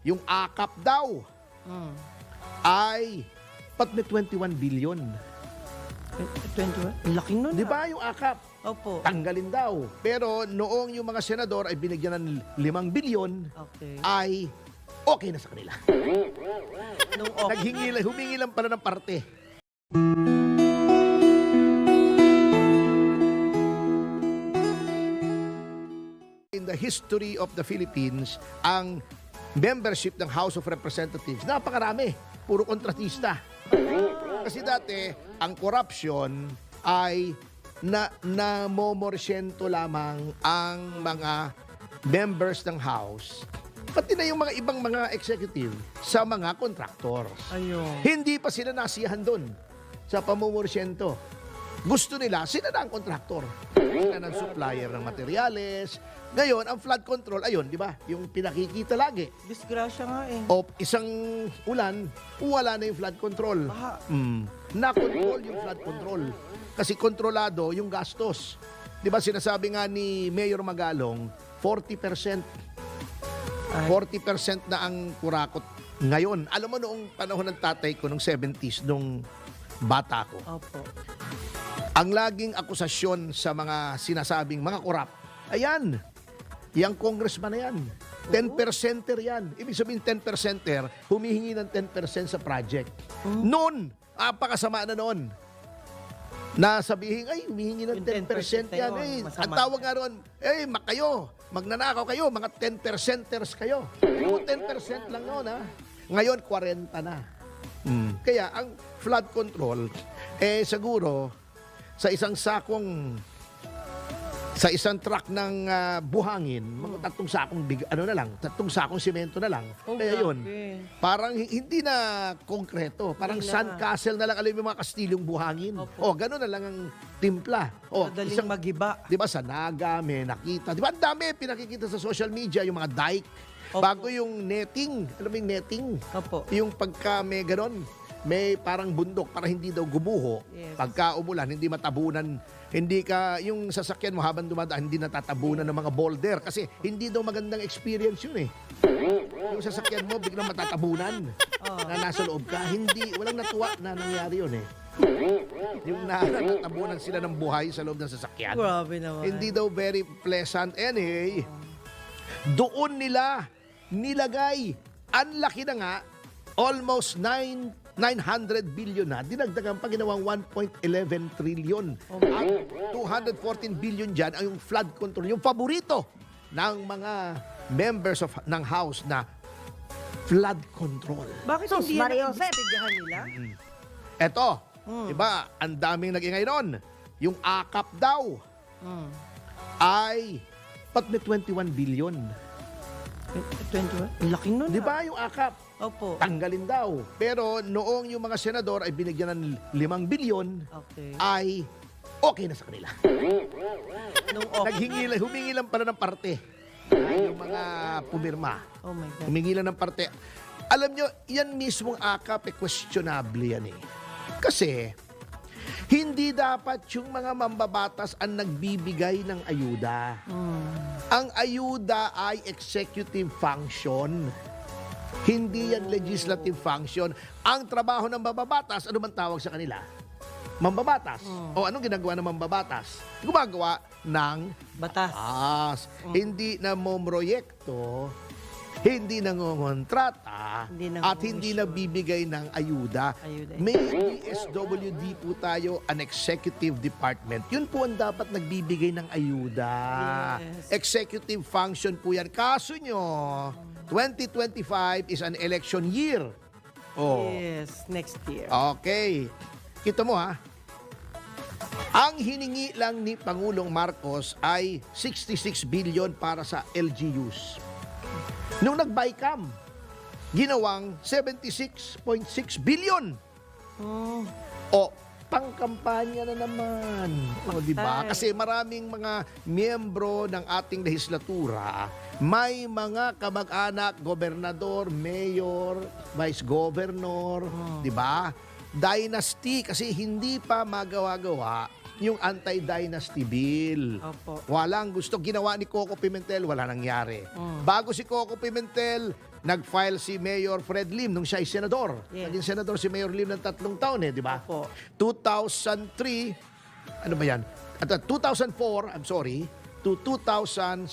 yung akap daw ay pat may 21 billion. 21? Laki nun. Di ba yung akap? Opo. Tanggalin daw. Pero noong yung mga senador ay binigyan ng 5 billion, Okay. ay okay na sa kanila. Nung okay. Humingi lang pala ng parte. In the history of the Philippines, ang membership ng House of Representatives, napakarami. Puro kontratista. Kasi dati, ang corruption ay namomorsyento lamang ang mga members ng House, pati na yung mga ibang mga executive sa mga contractors. Ayun. Hindi pa sila nasiyahan doon sa pamumorsyento. Gusto nila, sila na ang contractor. Sila ng supplier ng materyales. Ngayon, ang flood control, ayun, di ba? Yung pinakikita lagi. Disgrasya nga eh. O isang ulan, wala na yung flood control. Baha. Na-control yung flood control. Kasi kontrolado yung gastos. Di ba sinasabi nga ni Mayor Magalong, 40%. 40% na ang kurakot ngayon. Alam mo noong panahon ng tatay ko, noong 70s, nung bata ko, Opo. ang laging akusasyon sa mga sinasabing mga korap, ayan, yung congressman na yan. 10%er yan. Ibig sabihin 10%er, humihingi ng 10% sa project. Noon, apakasama na noon. Na sabihin, ay, humihingi ng 10% yan. Ang tawag nga roon, kayo, magnanakaw kayo, mga 10%ers kayo. Yung 10% lang noon, ha? Ngayon, 40 na. Kaya, ang flood control, siguro, sa isang truck ng buhangin, mga 3 sakong semento na lang. Kaya yun, parang hindi na konkreto. Parang sandcastle na lang, alam mo yung mga kastilyong buhangin. Opo. Gano'n na lang ang timpla. Madaling magiba. Di ba sa Naga, may nakita. Di ba ang dami pinakikita sa social media, yung mga dike. Opo. Bago yung netting. Alam mo yung netting? Opo. Yung pagka may gano'n, may parang bundok para hindi daw gumuho. Yes. Pagka umulan, hindi matabunan, yung sasakyan mo habang dumadaan, hindi natatabunan ng mga boulder. Kasi hindi daw magandang experience yun eh. Yung sasakyan mo, biglang matatabunan na nasa loob ka. Walang natuwa na nangyari yun eh. Yung natatabunan sila ng buhay sa loob ng sasakyan. Grabe naman. Hindi daw very pleasant. Anyway, doon nila nilagay, ang laki na nga, almost 900 billion na, dinagdagan pa ginawang 1.11 trillion. At 214 billion dyan ang yung flood control, yung paborito ng mga members ng House na flood control. Bakit Sus, hindi Mario yan naimbestigahan nila? Eto, diba, ang daming nag-ingay nun. Yung akap daw ay pat may 21 billion. 21? Laki nun. Di ba yung akap? Opo. Tanggalin daw. Pero noong yung mga senador ay binigyan ng 5 billion, Okay. ay okay na sa kanila. Nung okay. Humingi lang pala ng parte. Yung mga pumirma. Oh my God. Humingi lang ng parte. Alam nyo, yan mismong akap, questionable yan eh. Kasi, hindi dapat yung mga mambabatas ang nagbibigay ng ayuda. Ang ayuda ay executive function. Hindi yan legislative function. Ang trabaho ng mambabatas, ano man tawag sa kanila? Mambabatas. O anong ginagawa ng mambabatas? Gumagawa ng Batas. Hindi na momroyekto, hindi nangongontrata, at hindi na bibigay ng ayuda. May DSWD po tayo, an executive department. Yun po ang dapat nagbibigay ng ayuda. Yes. Executive function po yan. Kaso nyo, 2025 is an election year. Yes, next year. Okay. Kita mo ha. Ang hiningi lang ni Pangulong Marcos ay 66 billion para sa LGUs. Nung nag-BICAM, ginawang 76.6 billion. O, pangkampanya na naman. O, di ba? Kasi maraming mga miyembro ng ating legislatura, may mga kamag-anak, gobernador, mayor, vice governor, di ba? Dynasty, kasi hindi pa magawa-gawa yung anti-dynasty bill. Opo. Walang gusto. Ginawa ni Coco Pimentel, wala nangyari. Bago si Coco Pimentel, nag-file si Mayor Fred Lim nung siya ay senador. Yes. Naging senador si Mayor Lim ng 3 taon di ba? Opo. 2003, ano ba yan? At 2004, I'm sorry, to 2007.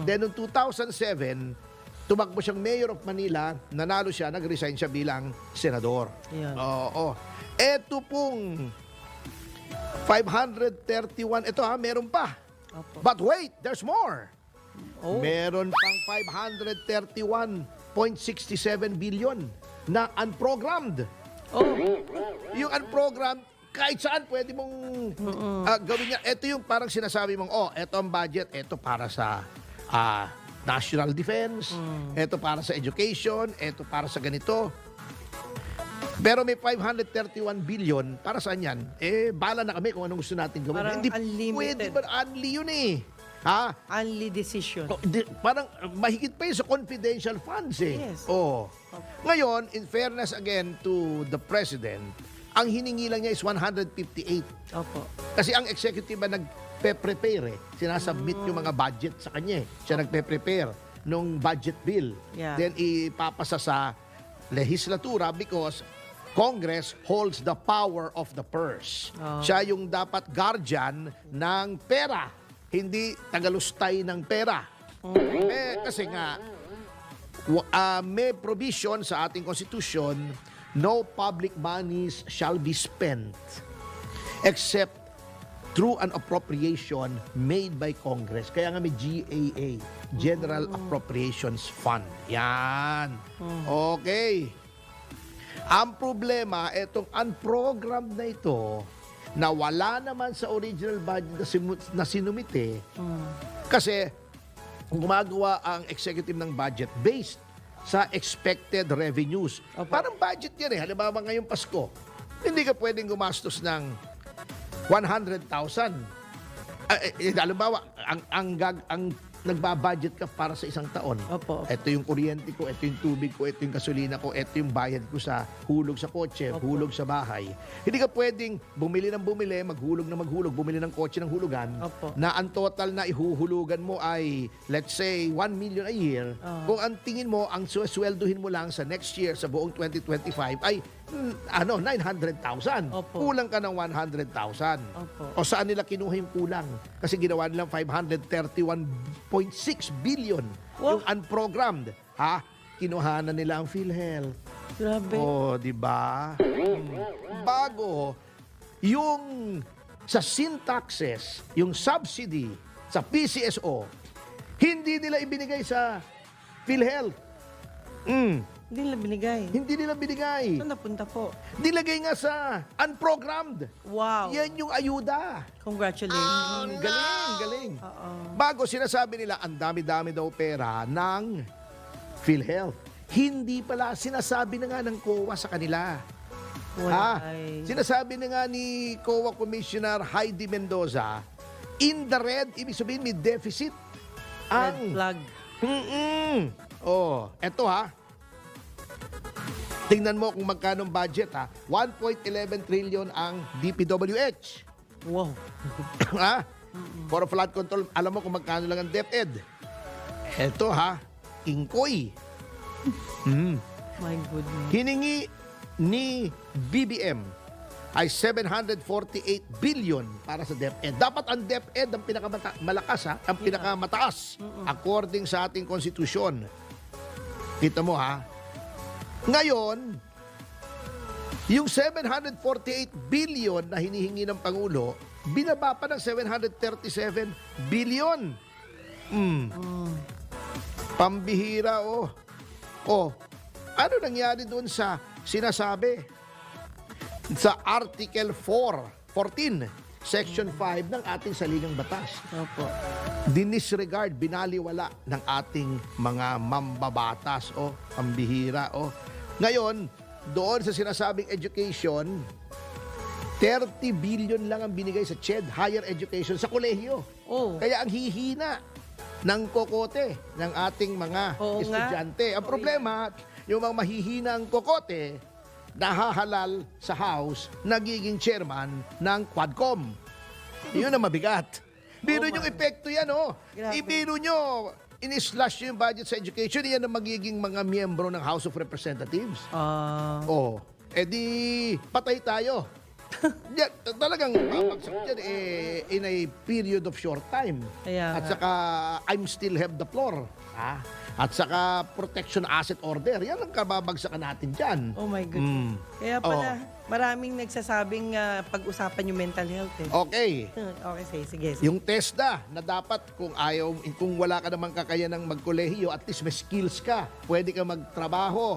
Then noong 2007, tumakbo siyang Mayor of Manila, nanalo siya, nag-resign siya bilang senador. Yan. Oo. Ito pong 531, ito meron pa. Opo. But wait, there's more. Oh. Meron pang 531.67 billion na unprogrammed. Oh. Yung unprogrammed, kahit saan pwede mong gawin niya. Ito yung parang sinasabi mong, ito ang budget, ito para sa national defense, ito para sa education, ito para sa ganito. Pero may 531 billion, para saan yan? Bala na kami kung anong gusto natin gawin. Parang Hindi unlimited. pwede ba? Unli yun eh. Ha? Only decision. Parang mahigit pa yun sa confidential funds eh. Yes. Ngayon, in fairness again to the President, ang hiningi lang niya is 158. Opo. Kasi ang executive ba nagpe-prepare sinasubmit yung mga budget sa kanya Siya nagpe-prepare nung budget bill. Yeah. Then ipapasa sa legislatura because Congress holds the power of the purse. Siya yung dapat guardian ng pera, hindi tagalustay ng pera. Kasi nga, may provision sa ating Constitution, no public monies shall be spent except through an appropriation made by Congress. Kaya nga may GAA, General Appropriations Fund. Yan. Okay. Ang problema, itong unprogrammed na ito, na wala naman sa original budget na sinumite, kasi gumagawa ang executive ng budget based sa expected revenues. Opo. Parang budget yan halimbawa ngayong Pasko, hindi ka pwedeng gumastos ng 100,000. Halimbawa, ang nagbabudget ka para sa isang taon. Opo. Ito yung kuryente ko, ito yung tubig ko, ito yung gasolina ko, ito yung bayad ko sa hulog sa kotse, Opo. hulog sa bahay. Hindi ka pwedeng bumili ng bumili, maghulog na maghulog, bumili ng kotse ng hulugan, Opo. na ang total na ihuhulugan mo ay, let's say, 1 million a year. Kung ang tingin mo, ang swelduhin mo lang sa next year, sa buong 2025, ay 900,000. Opo. Kulang ka ng 100,000. Opo. O saan nila kinuha yung kulang? Kasi ginawa nilang 531.6 billion Wow. yung unprogrammed. Kinuha na nila ang PhilHealth. Grabe. Di ba? Bago, yung sa sin taxes, yung subsidy sa PCSO, hindi nila ibinigay sa PhilHealth. Hindi nila binigay. Hindi nila binigay. Saan napunta po? Nilagay nga sa unprogrammed. Wow. Yan yung ayuda. Congratulations. Galing. Oo. Bago sinasabi nila, ang dami-dami daw pera ng PhilHealth. Hindi pala, sinasabi na nga ng COA sa kanila. Sinasabi na nga ni COA Commissioner Heidi Mendoza, in the red, ibig sabihin may deficit. Red flag. Eto tingnan mo kung magkano ang budget 1.11 trillion ang DPWH. Wow. For flood control, alam mo kung magkano lang ang DepEd. Eto Ingkoy. My goodness. Hiningi ni BBM ay 748 billion para sa DepEd. Dapat ang DepEd ang pinakamalakas ang pinakamataas according sa ating konstitusyon. Kita mo Ngayon, yung 748 billion na hinihingi ng Pangulo, binaba pa ng 737 billion. Pambihira ano nangyari doon sa sinasabi sa Article 14, Section 5 ng ating saligang batas? Opo. Dinisregard, binaliwala ng ating mga mambabatas pambihira Ngayon, doon sa sinasabing education, 30 billion lang ang binigay sa CHED, higher education, sa kolehiyo. Kaya ang hihina ng kokote ng ating mga estudyante. Ang problema, yung mga mahihina ang kokote, nahahalal sa House, nagiging chairman ng Quadcom. Yun ang mabigat. Biro yung epekto yan, Grabe. Ibiro nyo, in-slash yung budget sa education, yan ang magiging mga miyembro ng House of Representatives. Oh, edi patay tayo. Yan, talagang babagsak dyan in a period of short time. Kaya At nga. saka, I'm still have the floor. At saka, protection asset order. Yan ang kababagsakan natin dyan. Oh my goodness. Kaya pala, maraming nagsasabing pag-usapan yung mental health eh. Okay. Okay, sige. Yung TESDA na dapat kung wala ka namang kakayanang magkolehiyo, at least may skills ka. Pwede ka magtrabaho.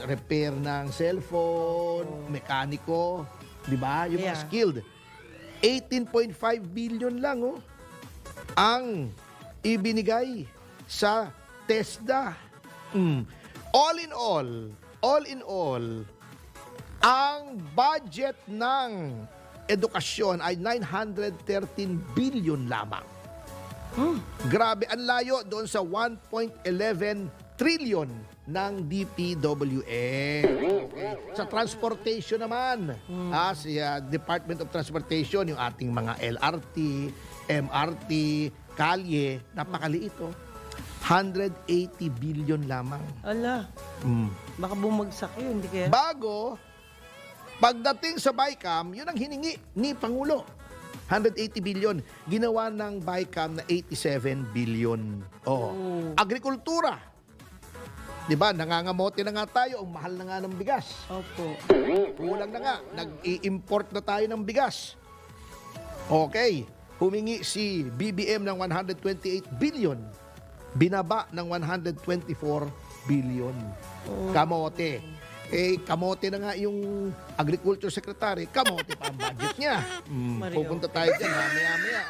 Repair ng cellphone, mekaniko, di ba? Yung mga Yeah. skilled. 18.5 billion lang ang ibinigay sa TESDA. All in all, ang budget ng edukasyon ay 913 billion lamang. Grabe, ang layo doon sa 1.11 trillion ng DPWH. Okay. Sa transportation naman, si Department of Transportation, yung ating mga LRT, MRT, kalye, napakaliit 180 billion lamang. Ala, baka bumagsak yun, hindi kaya? Bago, pagdating sa BICAM, yun ang hiningi ni Pangulo. 180 billion. Ginawa ng BICAM na 87 billion. Agrikultura. Diba, nangangamote na nga tayo, ang mahal na nga ng bigas. Opo. Kulang na nga, nag-i-import na tayo ng bigas. Okay, humingi si BBM ng 128 billion. Binaba ng 124 billion. Kamote. Kamote na nga yung Agriculture Secretary, kamote pa ang budget niya. Mario. Pupunta tayo dyan, mamaya-maya.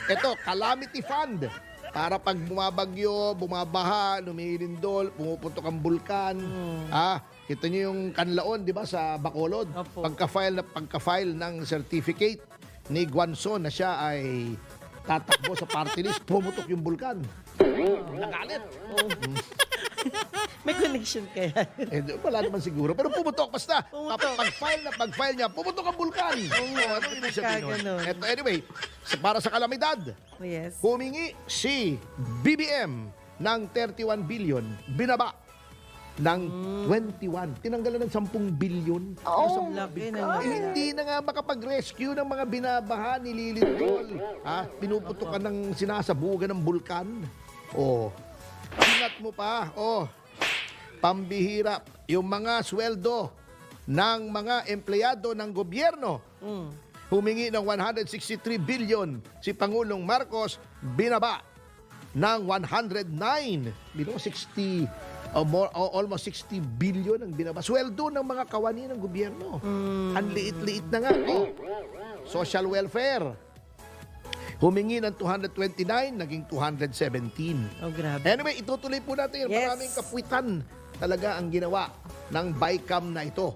Ito, Calamity Fund. Para pag bumabagyo, bumabaha, lumilindol, pumuputok ang bulkan. Kita niyo yung kanlaon, di ba, sa Bacolod. Opo. Pagka-file ng certificate ni Guanzon na siya ay tatakbo sa party list, pumutok yung bulkan. Nagalit. May connection kaya. Wala naman siguro. Pero pumutok, basta. Pumutok. Pag-file niya, pumutok ang bulkan. Ano ibig sabihin nun? Ganun. Eto, anyway, para sa kalamidad, Yes. humingi si BBM ng 31 billion, binaba ng 21. Tinanggalan ng 10 billion. Ang laki na Hindi na nga makapag-rescue ng mga binabaha, nililindol. Pinuputukan ng sinasabugan ng bulkan. Ingat mo pa. Pambihira. Yung mga sweldo ng mga empleyado ng gobyerno. Humingi ng 163 billion. Si Pangulong Marcos, binaba ng 109. Bino, 60, almost 60 billion ang binaba. Sweldo ng mga kawani ng gobyerno. Ang liit-liit na nga. Social welfare. Humingi ng 229, naging 217. Grabe. Anyway, itutuloy po natin. Yes. Maraming kapuitan talaga ang ginawa ng BICAM na ito.